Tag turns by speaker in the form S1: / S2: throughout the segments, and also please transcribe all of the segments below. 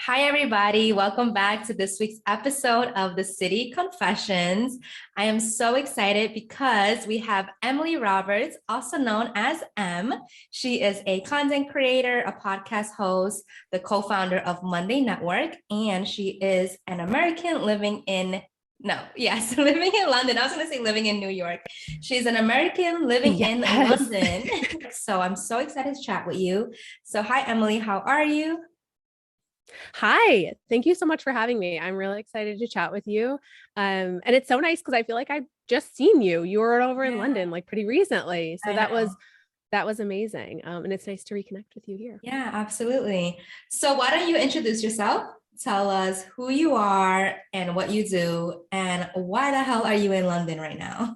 S1: Hi, everybody. Welcome back to this week's episode of the City Confessions. I am so excited because we have Emily Roberts, also known as M. She is a content creator, a podcast host, the co-founder of Monday Network, and she is an American living in living in London. I was going to say living in New York. She's an American living in London. So I'm so excited to chat with you. So hi, Emily. How are you?
S2: Hi, thank you so much for having me. I'm really excited to chat with you. And it's so nice because I feel like I've just seen you. You were over in London like pretty recently. So that was amazing. And it's nice to reconnect with you here.
S1: Yeah, absolutely. So why don't you introduce yourself? Tell us who you are and what you do, and why the hell are you in London right now?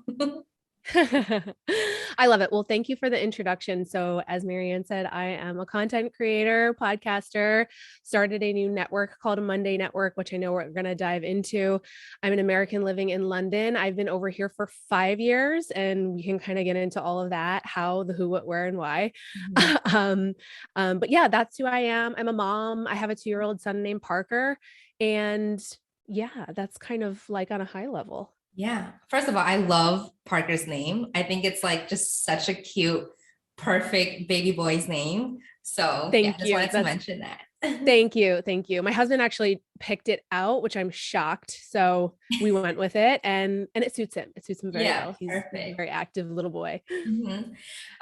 S2: I love it. Well, thank you for the introduction. So, as Marianne said, I am a content creator, podcaster, started a new network called Monday Network, which I know we're going to dive into. I'm an American living in London. I've been over here for 5 years, and we can kind of get into all of that, how, the who, what, where, and why. But yeah, that's who I am. I'm a mom. I have a 2-year-old son named Parker. And yeah, that's kind of like on a high level.
S1: Yeah. First of all, I love Parker's name. I think it's like just such a cute, perfect baby boy's name. So yeah,
S2: Thank
S1: just
S2: you.
S1: wanted to mention that.
S2: Thank you. Thank you. My husband actually picked it out, which I'm shocked. So we went with it and it suits him. It suits him very well. He's a very active little boy.
S1: Mm-hmm.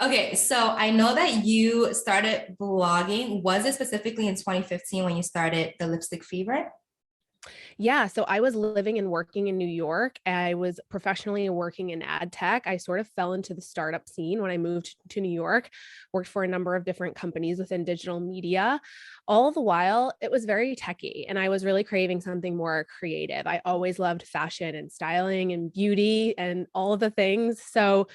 S1: Okay. So I know that you started blogging. Was it specifically in 2015 when you started the Lipstick Fever?
S2: Yeah. So I was living and working in New York. I was professionally working in ad tech. I sort of fell into the startup scene when I moved to New York, worked for a number of different companies within digital media. All the while, it was very techy, and I was really craving something more creative. I always loved fashion and styling and beauty and all of the things. So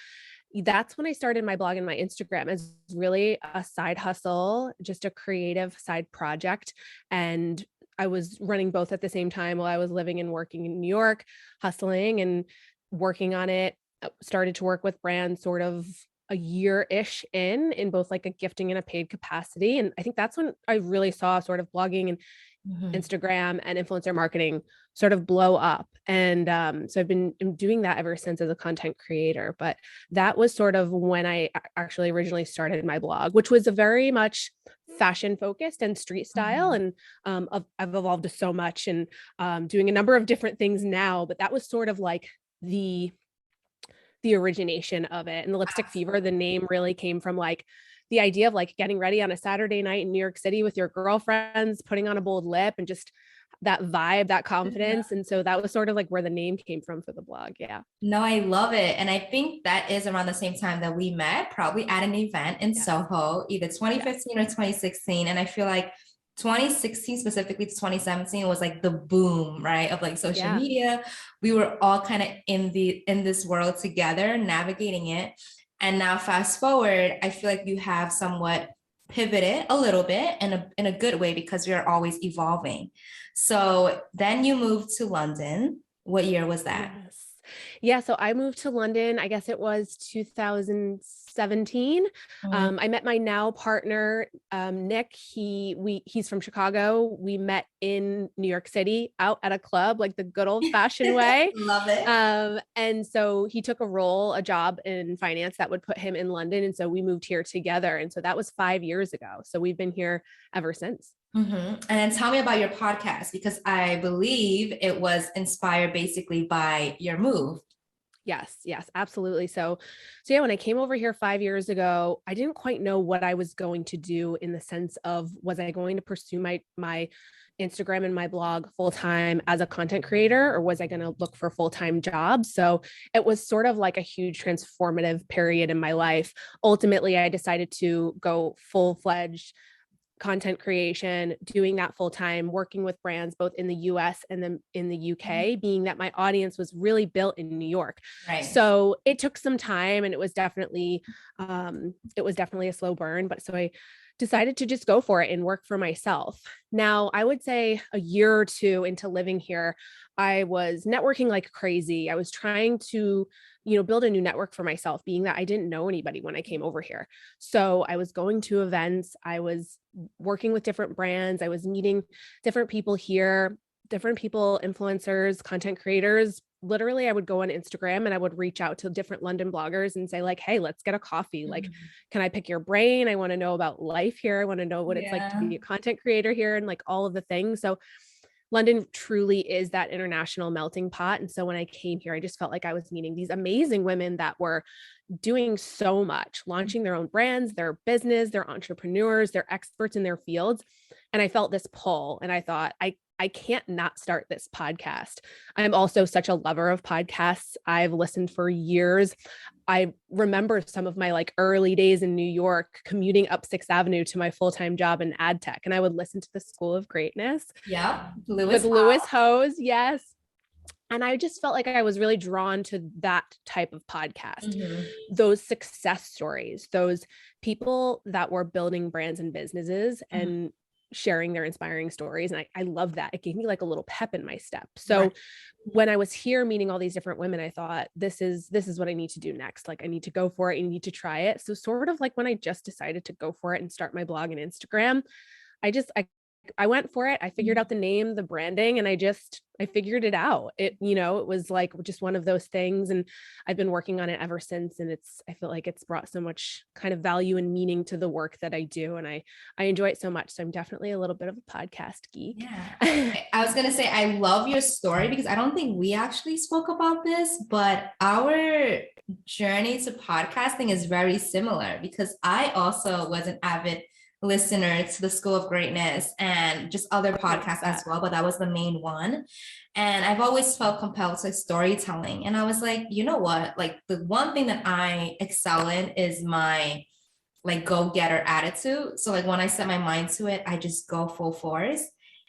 S2: that's when I started my blog and my Instagram as really a side hustle, just a creative side project. And I was running both at the same time while I was living and working in New York, hustling and working on it. Started to work with brands sort of a year-ish in both like a gifting and a paid capacity. And I think that's when I really saw sort of blogging and Instagram and influencer marketing sort of blow up. And so I've been doing that ever since as a content creator. But that was sort of when I actually originally started my blog, which was a very much fashion focused and street style. And I've evolved so much and doing a number of different things now. But that was sort of like the origination of it. And the Lipstick Fever, the name really came from like the idea of like getting ready on a Saturday night in New York City with your girlfriends, putting on a bold lip and just that vibe, that confidence. Yeah. And so that was sort of like where the name came from for the blog. Yeah.
S1: No, I love it. And I think that is around the same time that we met, probably at an event in Soho, either 2015 or 2016. And I feel like 2016 specifically to 2017 was like the boom, right? Of like social media. We were all kind of in this world together, navigating it. And now fast forward, I feel like you have somewhat pivoted a little bit in a good way because we are always evolving. So then you moved to London. What year was that?
S2: Yes. Yeah, so I moved to London, I guess it was 2017. I met my now partner, Nick. He's from Chicago. We met in New York City out at a club, like the good old fashioned way.
S1: Love it.
S2: And so he took a job in finance that would put him in London. And so we moved here together. And so that was 5 years ago. So we've been here ever since.
S1: And then tell me about your podcast, because I believe it was inspired basically by your move.
S2: Yes, absolutely. So yeah, when I came over here 5 years ago, I didn't quite know what I was going to do in the sense of, was I going to pursue my Instagram and my blog full time as a content creator, or was I going to look for full-time jobs? So it was sort of like a huge transformative period in my life. Ultimately, I decided to go full-fledged content creation, doing that full time, working with brands both in the US and then in the UK, being that my audience was really built in New York. Right. So it took some time, and it was definitely a slow burn. But so I decided to just go for it and work for myself. Now, I would say a year or two into living here, I was networking like crazy. I was trying to, build a new network for myself, being that I didn't know anybody when I came over here. So I was going to events, I was working with different brands, I was meeting different people here, different people, influencers, content creators. Literally, I would go on Instagram and I would reach out to different London bloggers and say like, hey, let's get a coffee. Like, can I pick your brain? I want to know about life here. I want to know what it's like to be a content creator here and like all of the things. So London truly is that international melting pot. And so when I came here, I just felt like I was meeting these amazing women that were doing so much, launching their own brands, their business, they're entrepreneurs, they're experts in their fields. And I felt this pull and I thought, I can't not start this podcast. I'm also such a lover of podcasts. I've listened for years. I remember some of my like early days in New York commuting up 6th Avenue to my full-time job in ad tech. And I would listen to the School of Greatness.
S1: Yeah.
S2: With Lewis Hose. Yes. And I just felt like I was really drawn to that type of podcast, those success stories, those people that were building brands and businesses and sharing their inspiring stories. And I love that. It gave me like a little pep in my step. So when I was here meeting all these different women, I thought, this is what I need to do next. Like I need to go for it. I need to try it. So sort of like when I just decided to go for it and start my blog and Instagram, I went for it. I figured out the name, the branding, and I figured it out. It was like just one of those things. And I've been working on it ever since. And I feel like it's brought so much kind of value and meaning to the work that I do. And I enjoy it so much. So I'm definitely a little bit of a podcast geek.
S1: Yeah. I was going to say, I love your story because I don't think we actually spoke about this, but our journey to podcasting is very similar because I also was an avid listener to the School of Greatness and just other podcasts as well, but that was the main one. And I've always felt compelled to storytelling. And I was like, you know what? Like the one thing that I excel in is my like go-getter attitude. So like when I set my mind to it, I just go full force.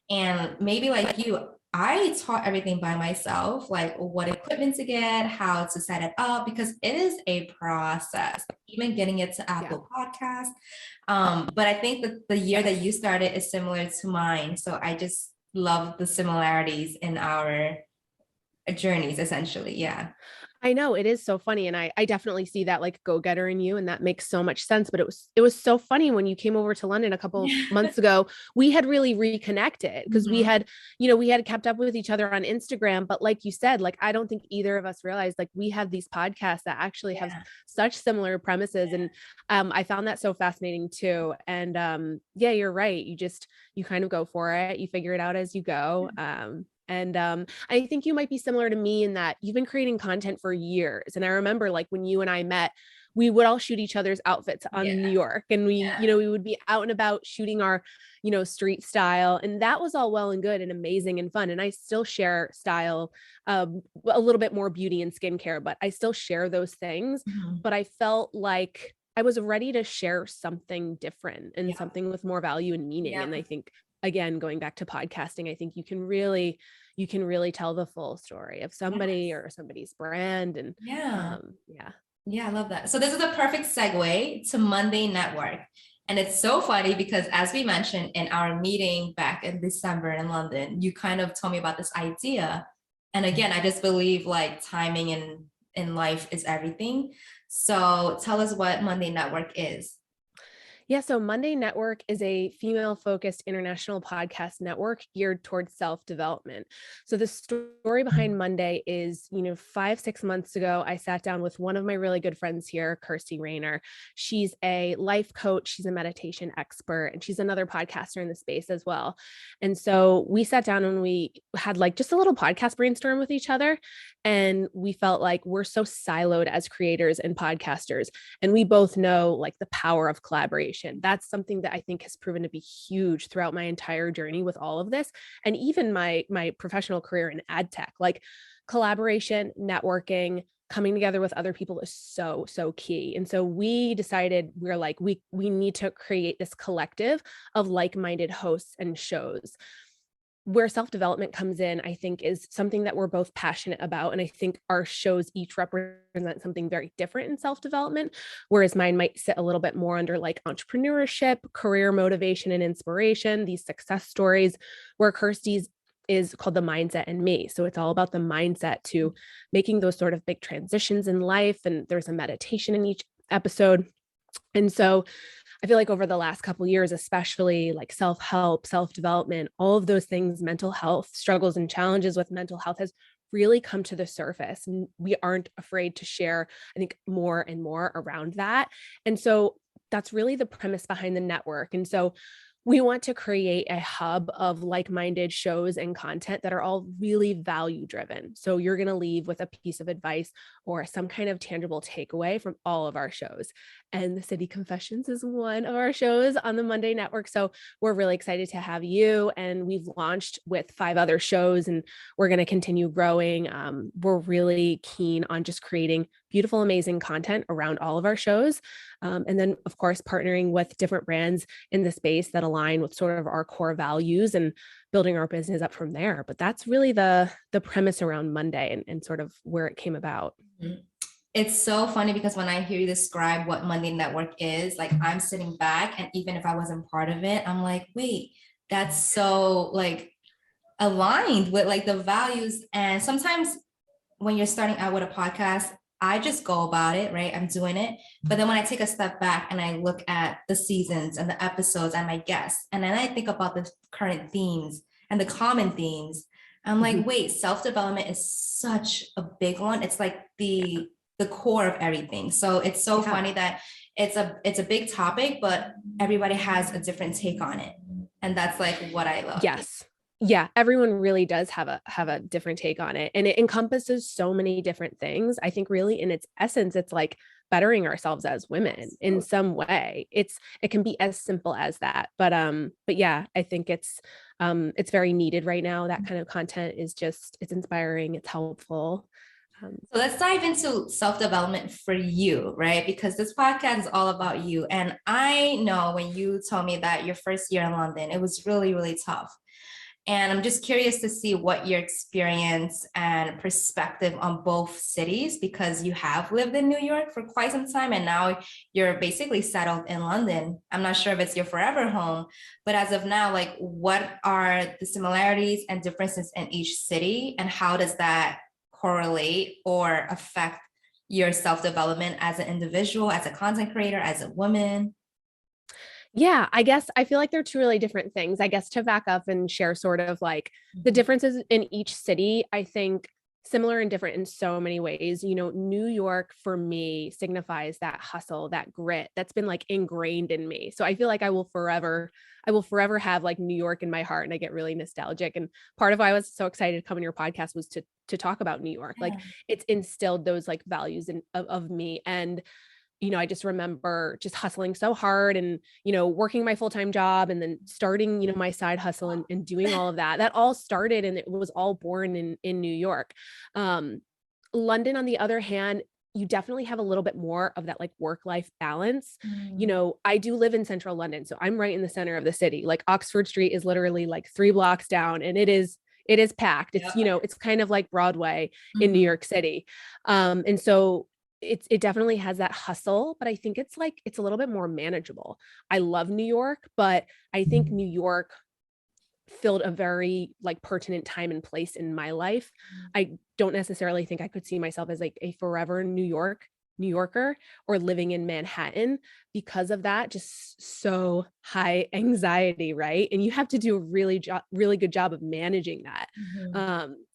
S1: And maybe like you, I taught everything by myself, like what equipment to get, how to set it up, because it is a process, even getting it to Apple Podcasts. But I think that the year that you started is similar to mine. So I just love the similarities in our journeys, essentially. Yeah.
S2: I know it is so funny. And I definitely see that like go-getter in you. And that makes so much sense. But it was so funny when you came over to London a couple months ago, we had really reconnected because we had kept up with each other on Instagram. But like you said, like, I don't think either of us realized like we have these podcasts that actually have such similar premises. And I found that so fascinating too. And you're right. You kind of go for it. You figure it out as you go. And I think you might be similar to me in that you've been creating content for years. And I remember like when you and I met, we would all shoot each other's outfits on New York. And we would be out and about shooting our, street style. And that was all well and good and amazing and fun. And I still share style, a little bit more beauty and skincare, but I still share those things. But I felt like I was ready to share something different and something with more value and meaning. And I think, again, going back to podcasting, I think you can really tell the full story of somebody or somebody's brand. And
S1: I love that. So this is a perfect segue to Monday Network. And it's so funny because as we mentioned in our meeting back in December in London, you kind of told me about this idea. And again, I just believe like timing in life is everything. So tell us what Monday Network is.
S2: Yeah, so Monday Network is a female-focused international podcast network geared towards self-development. So the story behind Monday is, 5-6 months ago, I sat down with one of my really good friends here, Kirsty Rayner. She's a life coach, she's a meditation expert, and she's another podcaster in the space as well. And so we sat down and we had like just a little podcast brainstorm with each other. And we felt like we're so siloed as creators and podcasters. And we both know like the power of collaboration. That's something that I think has proven to be huge throughout my entire journey with all of this. And even my professional career in ad tech, like collaboration, networking, coming together with other people is so, so key. And so we decided we're like, we need to create this collective of like-minded hosts and shows. where self-development comes in, I think, is something that we're both passionate about. And I think our shows each represent something very different in self-development, whereas mine might sit a little bit more under like entrepreneurship, career motivation and inspiration, these success stories, where Kirsty's is called The Mindset in Me. So it's all about the mindset to making those sort of big transitions in life. And there's a meditation in each episode. And so I feel like over the last couple of years, especially like self-help, self-development, all of those things, mental health struggles and challenges with mental health has really come to the surface. And we aren't afraid to share, I think, more and more around that. And so that's really the premise behind the network. And so we want to create a hub of like-minded shows and content that are all really value-driven. So you're going to leave with a piece of advice or some kind of tangible takeaway from all of our shows. And The City Confessions is one of our shows on the Monday Network. So we're really excited to have you. And we've launched with 5 other shows, and we're going to continue growing. We're really keen on just creating beautiful, amazing content around all of our shows. And then, of course, partnering with different brands in the space that align with sort of our core values and building our business up from there. But that's really the premise around Monday and sort of where it came about.
S1: It's so funny because when I hear you describe what Monday Network is, like I'm sitting back, and even if I wasn't part of it, I'm like, wait, that's so like aligned with like the values. And sometimes when you're starting out with a podcast, I just go about it, right? I'm doing it. But then when I take a step back and I look at the seasons and the episodes and my guests, and then I think about the current themes and the common themes, I'm like, wait, self-development is such a big one. It's like the core of everything. So it's so funny that it's a big topic, but everybody has a different take on it. And that's like what I love.
S2: Yes. Yeah, everyone really does have a different take on it, and it encompasses so many different things. I think really in its essence, it's like bettering ourselves as women in some way. It can be as simple as that. But yeah, I think it's very needed right now. That kind of content is just, it's inspiring, it's helpful.
S1: So let's dive into self-development for you, right? Because this podcast is all about you. And I know when you told me that your first year in London, it was really, really tough. And I'm just curious to see what your experience and perspective on both cities, because you have lived in New York for quite some time and now you're basically settled in London. I'm not sure if it's your forever home, but as of now, like what are the similarities and differences in each city, and how does that correlate or affect your self-development as an individual, as a content creator, as a woman?
S2: Yeah, I guess I feel like they're 2 really different things. I guess to back up and share sort of like the differences in each city, I think similar and different in so many ways. You know, New York for me signifies that hustle, that grit that's been like ingrained in me. So I feel like I will forever have like New York in my heart, and I get really nostalgic. And part of why I was so excited to come on your podcast was to talk about New York. Like it's instilled those like values of me. And I just remember just hustling so hard and, working my full-time job and then starting, my side hustle and doing all of that. That all started, and it was all born in New York. London, on the other hand, you definitely have a little bit more of that like work-life balance. I do live in central London, so I'm right in the center of the city. Like Oxford Street is literally like 3 blocks down, and it is packed. It's, it's kind of like Broadway in New York City. And so it definitely has that hustle, but I think it's a little bit more manageable. I love New York, but I think New York filled a very like pertinent time and place in my life. I don't necessarily think I could see myself as like a forever New Yorker or living in Manhattan because of that, just so high anxiety, right? And you have to do a really good job of managing that.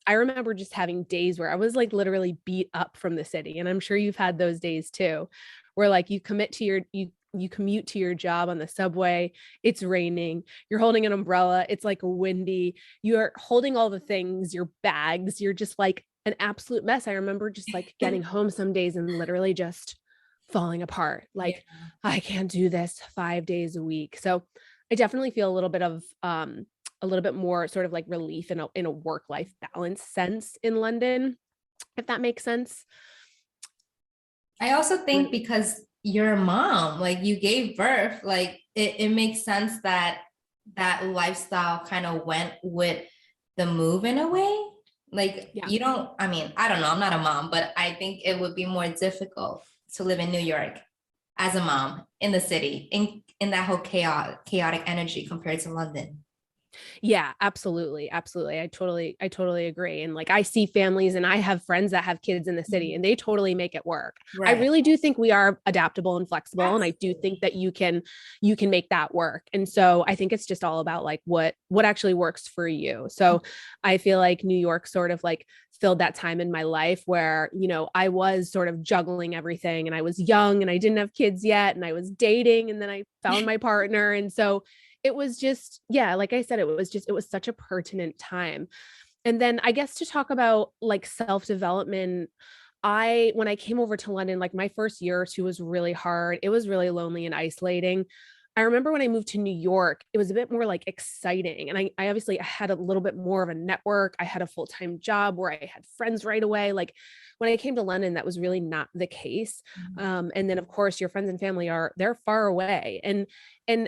S2: I remember just having days where I was like literally beat up from the city. And I'm sure you've had those days too, where like you commute to your job on the subway, it's raining, you're holding an umbrella, it's like windy, you're holding all the things, your bags, you're just like an absolute mess. I remember just like getting home some days and literally just falling apart. Like, I can't do this 5 days a week. So I definitely feel a little bit more sort of like relief in a work-life balance sense in London, if that makes sense.
S1: I also think because you're a mom, like you gave birth, like it makes sense that lifestyle kind of went with the move in a way. Like
S2: Yeah.
S1: you don't, I mean, I don't know, I'm not a mom, but I think it would be more difficult to live in New York as a mom in the city, in that whole chaotic energy compared to London.
S2: Yeah, absolutely. Absolutely. I totally agree. And like I see families and I have friends that have kids in the city and they totally make it work. I
S1: Right.
S2: really do think we are adaptable and flexible. And I do think that you can make that work. And so I think it's just all about like what actually works for you. So I feel like New York sort of like filled that time in my life where, you know, I was sort of juggling everything and I was young and I didn't have kids yet and I was dating and then I found my partner. And so it was just, yeah, like I said, it was such a pertinent time. And then I guess to talk about like self-development, when I came over to London, like my first year or two was really hard. It was really lonely and isolating. I remember when I moved to New York, it was a bit more like exciting. And I obviously had a little bit more of a network. I had a full-time job where I had friends right away. Like when I came to London, that was really not the case. And then of course your friends and family they're far away. And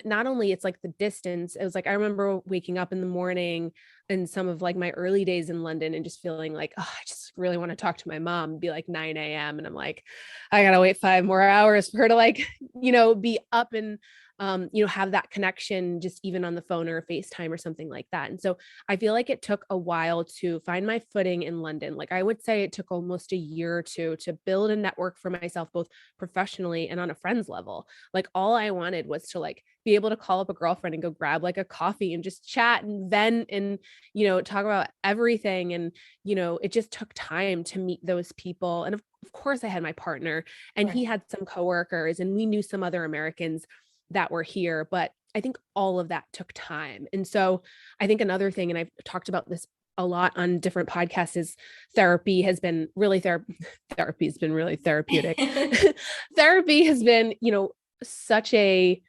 S2: not only it's like the distance, it was like I remember waking up in the morning in some of like my early days in London and just feeling like, oh, I just really want to talk to my mom. It'd be like 9 a.m. And I'm like, I gotta wait 5 more hours for her to like, be up and have that connection just even on the phone or a FaceTime or something like that. And so I feel like it took a while to find my footing in London. Like I would say it took almost a year or two to build a network for myself, both professionally and on a friend's level. Like all I wanted was to like be able to call up a girlfriend and go grab like a coffee and just chat and vent and, talk about everything. And, it just took time to meet those people. And of course I had my partner and he
S1: Right.
S2: had some coworkers and we knew some other Americans that were here, but I think all of that took time. And so I think another thing, and I've talked about this a lot on different podcasts, is therapy has been really therapy has been really therapeutic. Therapy has been, such a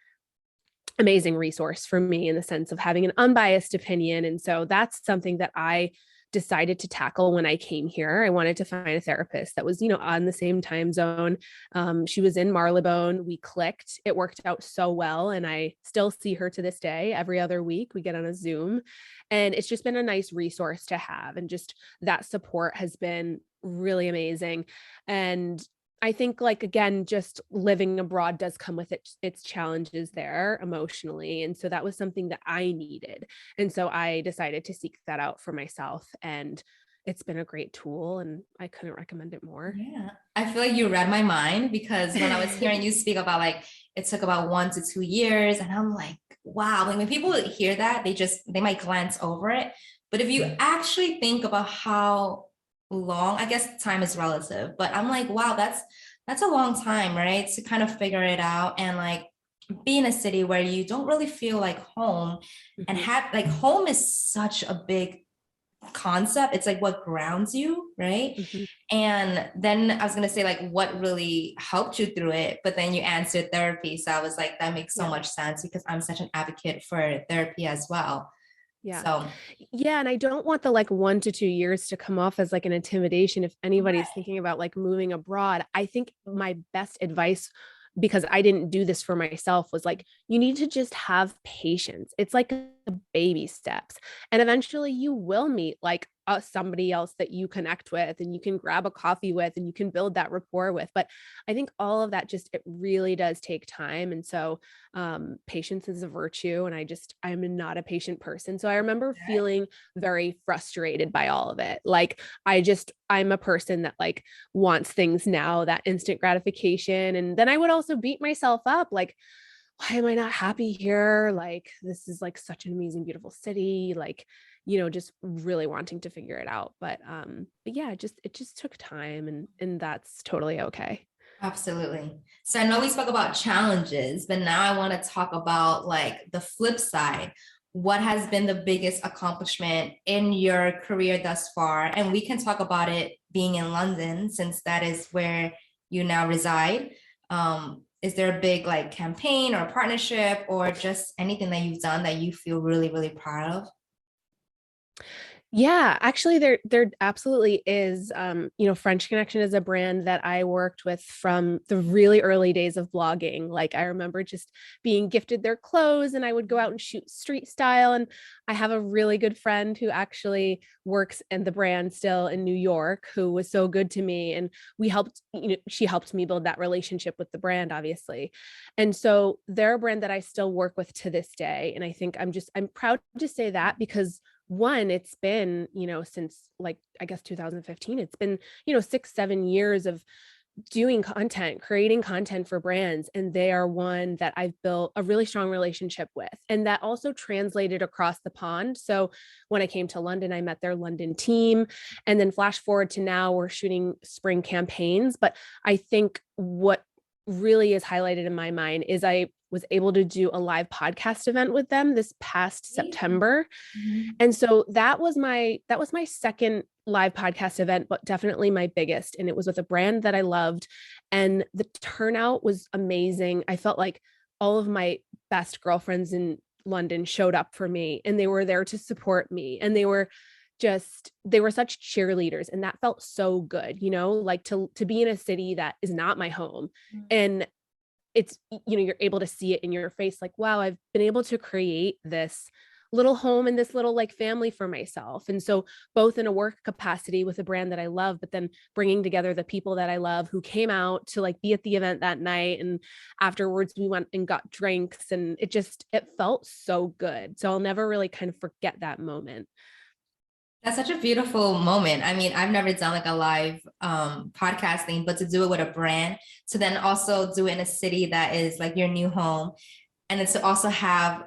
S2: amazing resource for me in the sense of having an unbiased opinion. And so that's something that I decided to tackle when I came here. I wanted to find a therapist that was, on the same time zone. She was in Marylebone. We clicked. It worked out so well. And I still see her to this day. Every other week we get on a Zoom. And it's just been a nice resource to have. And just that support has been really amazing. And I think like, again, just living abroad does come with its challenges there emotionally. And so that was something that I needed. And so I decided to seek that out for myself. And it's been a great tool and I couldn't recommend it more.
S1: Yeah. I feel like you read my mind because when I was hearing you speak about like it took about 1 to 2 years, and I'm like, wow, like when people hear that, they might glance over it. But if you actually think about how long, I guess time is relative, but I'm like, wow, that's a long time, right? To kind of figure it out and like be in a city where you don't really feel like home and
S2: Mhm.
S1: have like home is such a big concept. It's like what grounds you, right?
S2: Mhm.
S1: And then I was gonna say like what really helped you through it, but then you answered therapy. So I was like, that makes so
S2: Yeah.
S1: much sense because I'm such an advocate for therapy as well.
S2: Yeah.
S1: So
S2: Yeah. And I don't want the like 1 to 2 years to come off as like an intimidation if anybody's thinking about like moving abroad. I think my best advice, because I didn't do this for myself, was like, you need to just have patience. It's like baby steps. And eventually you will meet like somebody else that you connect with and you can grab a coffee with and you can build that rapport with. But I think all of that it really does take time. And so patience is a virtue. And I'm not a patient person. So I remember feeling very frustrated by all of it. Like I'm a person that like wants things now, that instant gratification. And then I would also beat myself up like, why am I not happy here? Like, this is like such an amazing, beautiful city. Like, just really wanting to figure it out. But yeah, it just took time and that's totally okay.
S1: absolutely. So I know we spoke about challenges, but now I want to talk about like the flip side. What has been the biggest accomplishment in your career thus far? And we can talk about it being in London since that is where you now reside. Is there a big like campaign or partnership or just anything that you've done that you feel really, really proud of?
S2: Yeah, actually there absolutely is. French Connection is a brand that I worked with from the really early days of blogging. Like I remember just being gifted their clothes and I would go out and shoot street style. And I have a really good friend who actually works in the brand still in New York who was so good to me. And she helped me build that relationship with the brand, obviously. And so they're a brand that I still work with to this day. And I think I'm proud to say that because one, it's been, since like, I guess 2015, it's been, 6, 7 years of doing content, creating content for brands. And they are one that I've built a really strong relationship with. And that also translated across the pond. So when I came to London, I met their London team. And then flash forward to now, we're shooting spring campaigns. But I think what really is highlighted in my mind is I was able to do a live podcast event with them this past September.
S1: Mhm.
S2: And so that was my second live podcast event, but definitely my biggest. And it was with a brand that I loved. And the turnout was amazing. I felt like all of my best girlfriends in London showed up for me and they were there to support me. And they were such cheerleaders. And that felt so good, like to be in a city that is not my home. And it's, you're able to see it in your face, like, wow, I've been able to create this little home and this little like family for myself. And so both in a work capacity with a brand that I love, but then bringing together the people that I love who came out to like be at the event that night. And afterwards we went and got drinks and it felt so good. So I'll never really kind of forget that moment.
S1: That's such a beautiful moment. I mean, I've never done like a live podcasting, but to do it with a brand, to then also do it in a city that is like your new home, and then to also have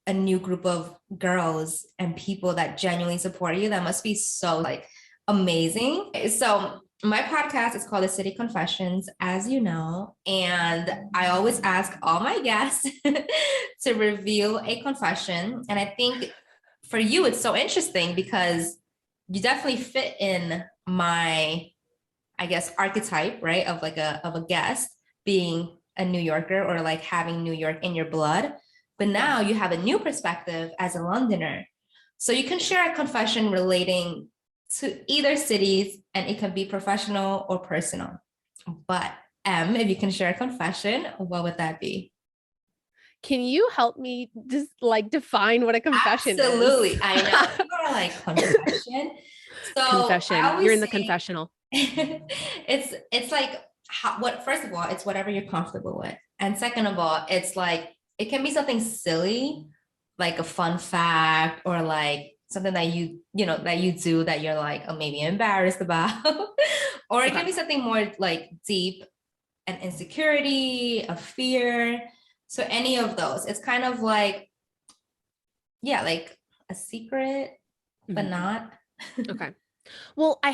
S1: a new group of girls and people that genuinely support you, that must be so like amazing. So my podcast is called The City Confessions, as you know, and I always ask all my guests to reveal a confession. And I think for you, it's so interesting because you definitely fit in my, I guess, archetype, right? Of like of a guest being a New Yorker or like having New York in your blood. But now you have a new perspective as a Londoner. So you can share a confession relating to either cities, and it can be professional or personal. But if you can share a confession, what would that be?
S2: Can you help me just like define what a confession
S1: Absolutely.
S2: is?
S1: I know. People are like, confession. So I
S2: Confession. You're
S1: always
S2: in the
S1: say
S2: confessional.
S1: it's like what, first of all, it's whatever you're comfortable with. And second of all, it's like it can be something silly, like a fun fact, or like something that that you do that you're like, oh, maybe embarrassed about. Or it can be something more like deep, an insecurity, a fear. So any of those. It's kind of like, yeah, like a secret, but not.
S2: Okay. Well, I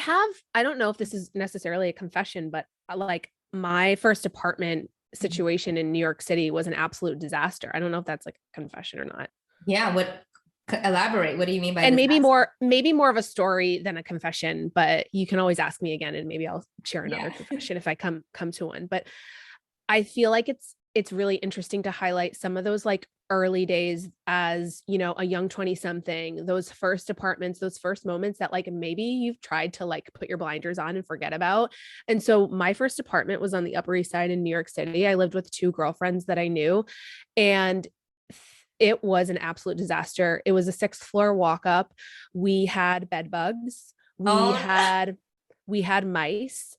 S2: don't know if this is necessarily a confession, but like my first apartment situation in New York City was an absolute disaster. I don't know if that's like a confession or not.
S1: Yeah, elaborate. What do you mean by
S2: And
S1: disaster?
S2: maybe more of a story than a confession, but you can always ask me again and maybe I'll share another
S1: Yeah.
S2: confession if I come to one. But I feel like it's really interesting to highlight some of those like early days as, a young 20 something, those first apartments, those first moments that like maybe you've tried to like put your blinders on and forget about. And so my first apartment was on the Upper East Side in New York City. I lived with two girlfriends that I knew, and it was an absolute disaster. It was a 6th floor walk up. We had bed bugs.
S1: Oh,
S2: We had mice.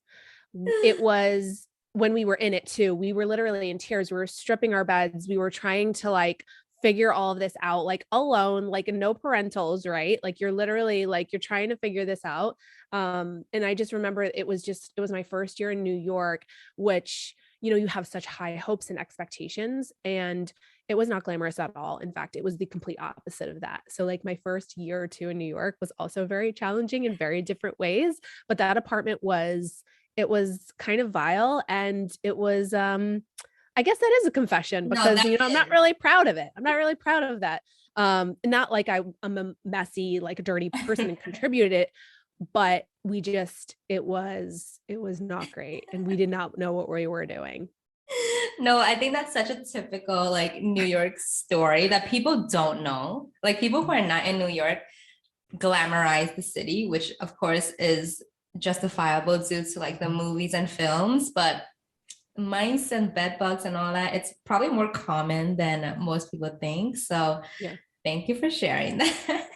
S2: It was, when we were in it too, we were literally in tears. We were stripping our beds. We were trying to like figure all of this out, like alone, like no parentals, right? Like you're literally like, you're trying to figure this out. And I just remember it was my first year in New York, which, you have such high hopes and expectations, and it was not glamorous at all. In fact, it was the complete opposite of that. So like my first year or two in New York was also very challenging in very different ways, but that apartment was kind of vile, and it was I guess that is a confession
S1: no,
S2: because
S1: that
S2: I'm not
S1: is.
S2: really proud of it. I'm not really proud of that. Not like I'm a messy, like a dirty person and contributed it, but it was not great, and we did not know what we were doing.
S1: No, I think that's such a typical like New York story that people don't know. Like people who are not in New York, glamorize the city, which of course is justifiable due to like the movies and films, but mice and bed bugs and all that, it's probably more common than most people think. So
S2: Yeah.
S1: thank you for sharing that.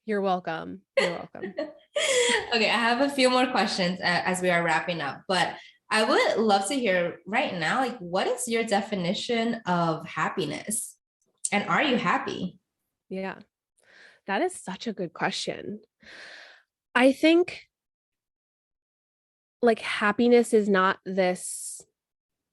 S2: You're welcome. You're welcome.
S1: Okay, I have a few more questions as we are wrapping up, but I would love to hear right now, like, what is your definition of happiness? And are you happy?
S2: Yeah. That is such a good question. I think like happiness is not this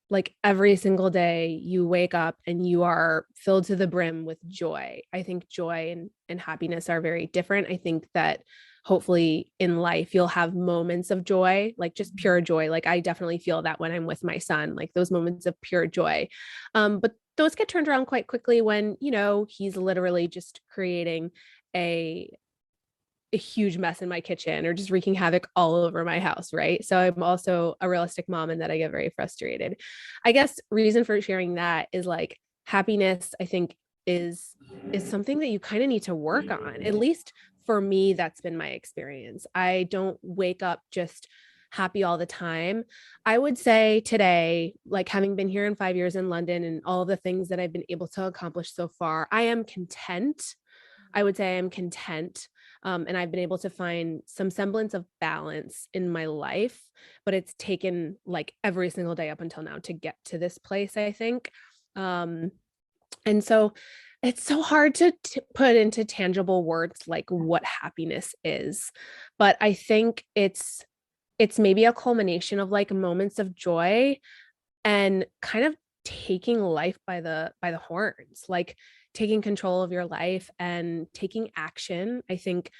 S2: like every single day you wake up and you are filled to the brim with joy. I think joy and happiness are very different. I think that hopefully in life you'll have moments of joy, like just pure joy. Like I definitely feel that when I'm with my son, like those moments of pure joy. But those get turned around quite quickly when, you know, he's literally just creating a huge mess in my kitchen or just wreaking havoc all over my house, right? So I'm also a realistic mom and that I get very frustrated. I guess reason for sharing that is like happiness, I think is something that you kind of need to work on. At least for me, that's been my experience. I don't wake up just happy all the time. I would say today, like having been here in 5 years in London and all the things that I've been able to accomplish so far, I am content. I would say I'm content. And I've been able to find some semblance of balance in my life, but it's taken like every single day up until now to get to this place, I think. And so it's so hard to put into tangible words like what happiness is, but I think it's maybe a culmination of like moments of joy and kind of taking life by the horns, like taking control of your life and taking action. I think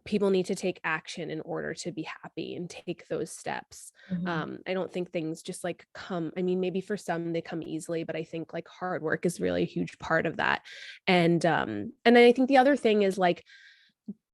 S2: people need to take action in order to be happy and take those steps. I don't think things just like come. I mean, maybe for some they come easily, but I think like hard work is really a huge part of that. And I think the other thing is like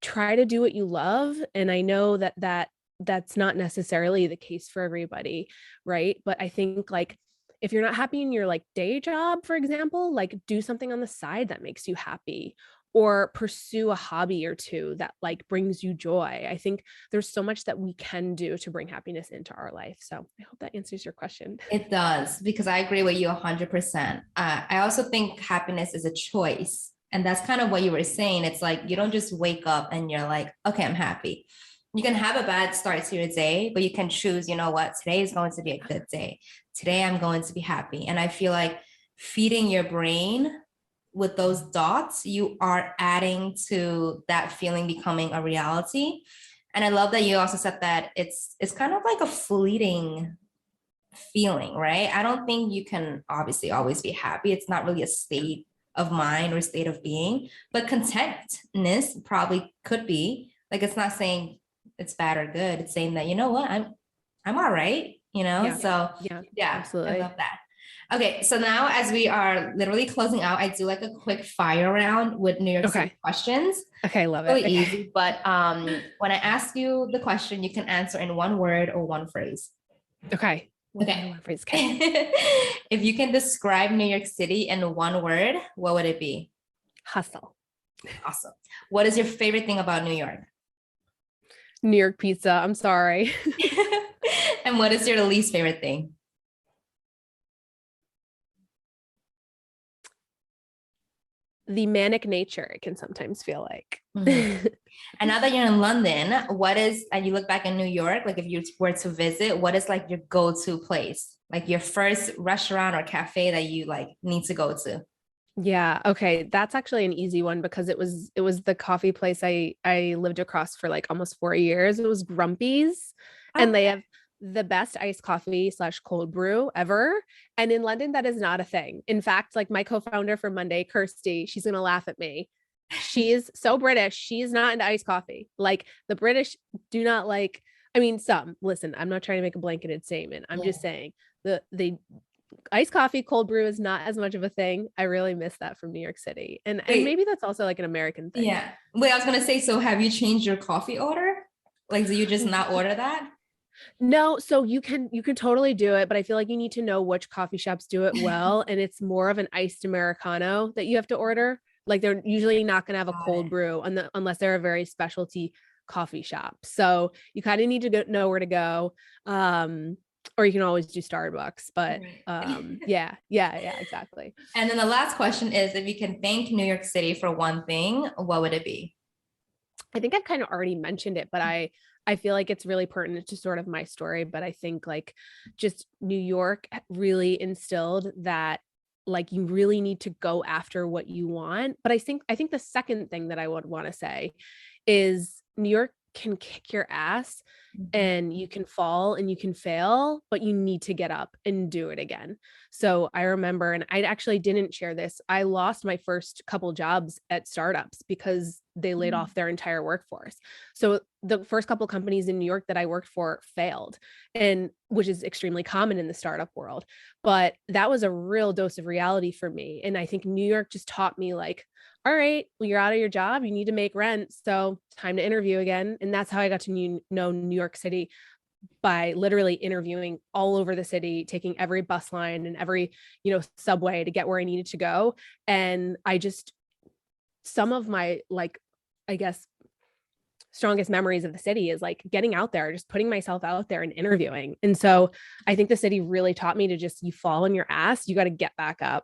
S2: try to do what you love. And I know that's not necessarily the case for everybody, right? But I think like if you're not happy in your like day job, for example, like do something on the side that makes you happy or pursue a hobby or two that like brings you joy. I think there's so much that we can do to bring happiness into our life. So I hope that answers your question.
S1: It does, because I agree with you 100%. I also think happiness is a choice. And that's kind of what you were saying. It's like you don't just wake up and you're like, okay, I'm happy. You can have a bad start to your day, but you can choose, you know what, today is going to be a good day. Today I'm going to be happy. And I feel like feeding your brain with those dots, you are adding to that feeling becoming a reality. And I love that you also said that it's kind of like a fleeting feeling, right? I don't think you can obviously always be happy. It's not really a state of mind or state of being, but contentness probably could be. Like it's not saying it's bad or good. It's saying that, you know what, I'm all right, you know?
S2: Yeah.
S1: So yeah,
S2: Absolutely.
S1: I love that. Okay, so now as we are literally closing out, I do like a quick fire round with New York City questions.
S2: Okay, love it.
S1: Really easy, but when I ask you the question, you can answer in one word or one phrase.
S2: Okay.
S1: Okay.
S2: One phrase. Okay.
S1: If you can describe New York City in one word, what would it be?
S2: Hustle.
S1: Awesome. What is your favorite thing about New York?
S2: New York pizza. I'm sorry.
S1: And what is your least favorite thing?
S2: The manic nature it can sometimes feel like.
S1: And now that you're in London, and you look back in New York, like if you were to visit, what is like your go-to place? Like your first restaurant or cafe that you like need to go to?
S2: Yeah. Okay. That's actually an easy one because it was the coffee place I lived across for like almost 4 years. It was Grumpy's, and they have the best iced coffee / cold brew ever. And in London, that is not a thing. In fact, like my co-founder for Monday, Kirsty, she's going to laugh at me. She's so British. She's not into iced coffee. Like the British do not like, I mean, listen, I'm not trying to make a blanketed statement. I'm just saying the iced coffee, cold brew is not as much of a thing. I really miss that from New York City. And maybe that's also like an American thing.
S1: Yeah. Wait, I was going to say, so have you changed your coffee order? Like, do you just not order that?
S2: No, so you can totally do it, but I feel like you need to know which coffee shops do it well. And it's more of an iced Americano that you have to order. Like they're usually not going to have a
S1: Got
S2: cold
S1: it.
S2: brew unless they're a very specialty coffee shop. So you kind of need to know where to go. Or you can always do Starbucks, but
S1: Right.
S2: yeah, exactly.
S1: And then the last question is, if you can thank New York City for one thing, what would it be?
S2: I think I've kind of already mentioned it, but I feel like it's really pertinent to sort of my story. But I think like just New York really instilled that like you really need to go after what you want. But I think the second thing that I would want to say is New York can kick your ass
S1: Mhm.
S2: and you can fall and you can fail, but you need to get up and do it again. So I remember, and I actually didn't share this, I lost my first couple jobs at startups because they laid
S1: Mm.
S2: off their entire workforce. So the first couple companies in New York that I worked for failed, and which is extremely common in the startup world. But that was a real dose of reality for me. And I think New York just taught me like, all right, well, you're out of your job, you need to make rent. So time to interview again. And that's how I got to know New York City, by literally interviewing all over the city, taking every bus line and every, subway to get where I needed to go. And I just, some of my like, I guess, strongest memories of the city is like getting out there, just putting myself out there and interviewing. And so I think the city really taught me to just, you fall on your ass, you got to get back up.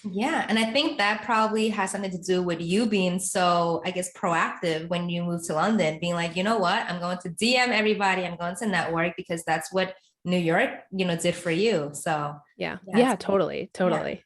S1: Yeah, and I think that probably has something to do with you being so, I guess, proactive when you moved to London, being like, you know what, I'm going to DM everybody, I'm going to network because that's what New York, did for you. So
S2: Yeah.
S1: yeah,
S2: Yeah, totally.
S1: yeah.
S2: Totally.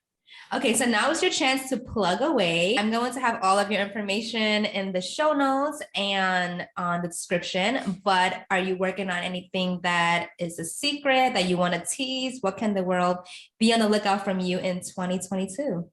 S1: Okay, so now is your chance to plug away. I'm going to have all of your information in the show notes and on the description, but are you working on anything that is a secret that you want to tease? What can the world be on the lookout from you in 2022?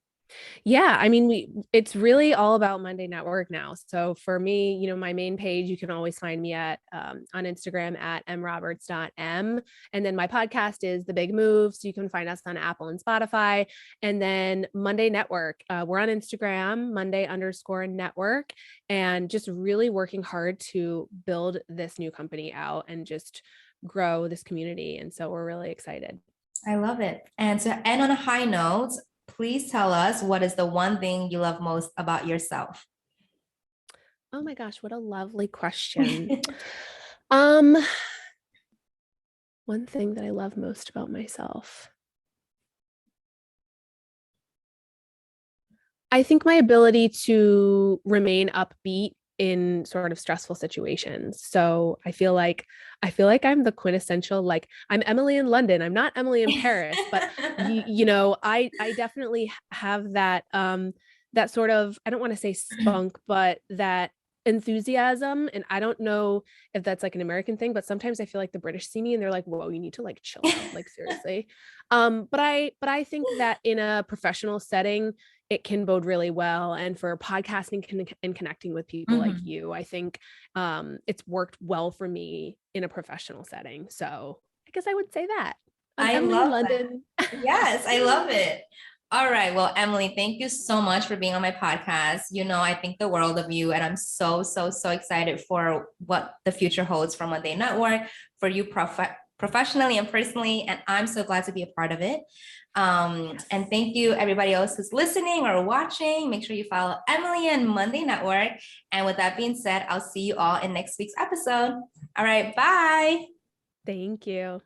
S2: Yeah, I mean, it's really all about Monday Network now. So for me, my main page, you can always find me at on Instagram at mroberts.m. And then my podcast is The Big Move. So you can find us on Apple and Spotify. And then Monday Network, we're on Instagram, Monday_network, and just really working hard to build this new company out and just grow this community. And so we're really excited.
S1: I love it. And to end on a high note, please tell us, what is the one thing you love most about yourself?
S2: Oh my gosh, what a lovely question. Um, One thing that I love most about myself. I think my ability to remain upbeat in sort of stressful situations. So I feel like I'm the quintessential, like I'm Emily in London. I'm not Emily in Paris, but I definitely have that sort of, I don't want to say spunk, but that enthusiasm. And I don't know if that's like an American thing, but sometimes I feel like the British see me and they're like, whoa, you need to like chill out, like seriously. But I think that in a professional setting, it can bode really well. And for podcasting and connecting with people like
S1: Mhm.
S2: you, I think it's worked well for me in a professional setting. So I guess I would say that. I'm
S1: I
S2: Emily in
S1: love that.
S2: London.
S1: Yes, I love it. All right. Well, Emily, thank you so much for being on my podcast. I think the world of you, and I'm so, so, so excited for what the future holds for Monday Network, for you professionally and personally. And I'm so glad to be a part of it. And thank you, everybody else who's listening or watching. Make sure you follow Emily and Monday Network. And with that being said, I'll see you all in next week's episode. All right. Bye.
S2: Thank you.